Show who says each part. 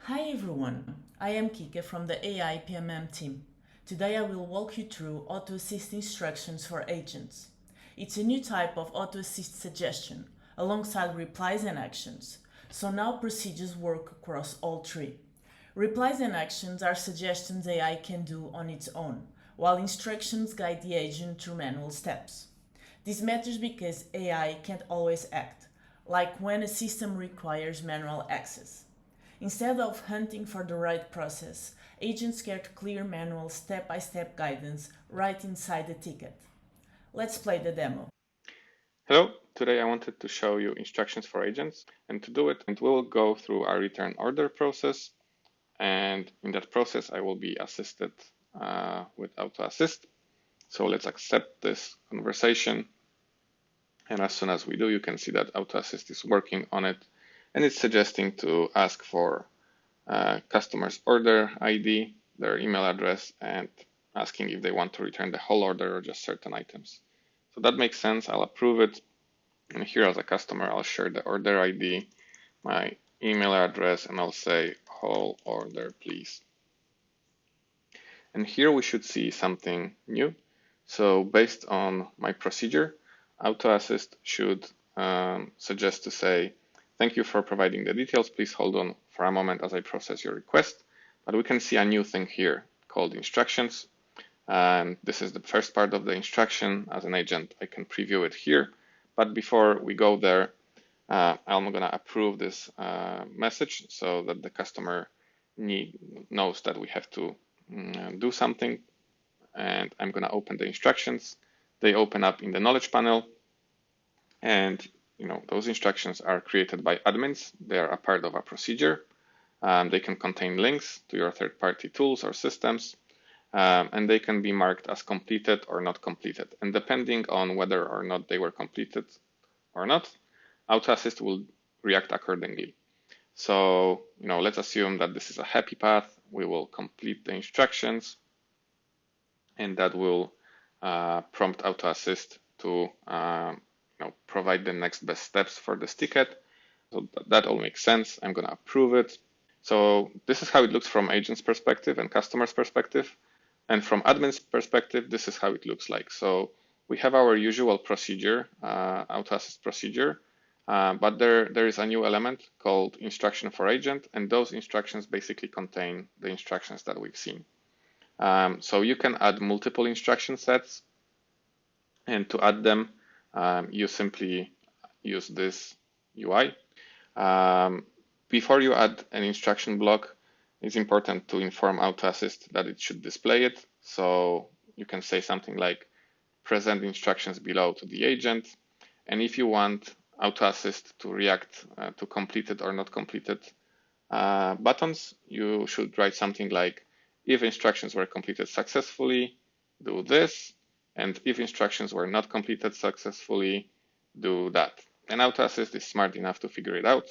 Speaker 1: Hi everyone, I am Kika from the AI PMM team. Today I will walk you through Auto Assist instructions for agents. It's a new type of Auto Assist suggestion, alongside replies and actions. So now procedures work across all three. Replies and actions are suggestions AI can do on its own, while instructions guide the agent through manual steps. This matters because AI can't always act, like when a system requires manual access. Instead of hunting for the right process, agents get clear manual step-by-step guidance right inside the ticket. Let's play the demo.
Speaker 2: Hello, today I wanted to show you instructions for agents, and to do it, we'll go through our return order process, and in that process I will be assisted with Auto Assist. So let's accept this conversation, and as soon as we do, you can see that Auto Assist is working on it, and it's suggesting to ask for customer's order ID, their email address, and asking if they want to return the whole order or just certain items. So that makes sense. I'll approve it. And here as a customer, I'll share the order ID, my email address, and I'll say whole order, please. And here we should see something new. So based on my procedure, Auto Assist should suggest to say, thank you for providing the details. Please hold on for a moment as I process your request. But we can see a new thing here called instructions. And this is the first part of the instruction. As an agent, I can preview it here. But before we go there, I'm going to approve this message so that the customer knows that we have to do something. And I'm going to open the instructions. They open up in the knowledge panel. And those instructions are created by admins. They are a part of a procedure. They can contain links to your third-party tools or systems. And they can be marked as completed or not completed. And depending on whether or not they were completed or not, Auto Assist will react accordingly. So, let's assume that this is a happy path. We will complete the instructions, and that will prompt Auto Assist to provide the next best steps for this ticket. So that all makes sense. I'm going to approve it. So this is how it looks from agent's perspective and customer's perspective. And from admin's perspective, this is how it looks like. So we have our usual procedure, Auto Assist procedure, but there is a new element called instruction for agent, and those instructions basically contain the instructions that we've seen. So you can add multiple instruction sets, and to add them, you simply use this UI. Before you add an instruction block, it's important to inform Auto Assist that it should display it. So you can say something like present instructions below to the agent. And if you want Auto Assist to react to completed or not completed buttons, you should write something like, if instructions were completed successfully, do this. And if instructions were not completed successfully, do that. And Auto Assist is smart enough to figure it out.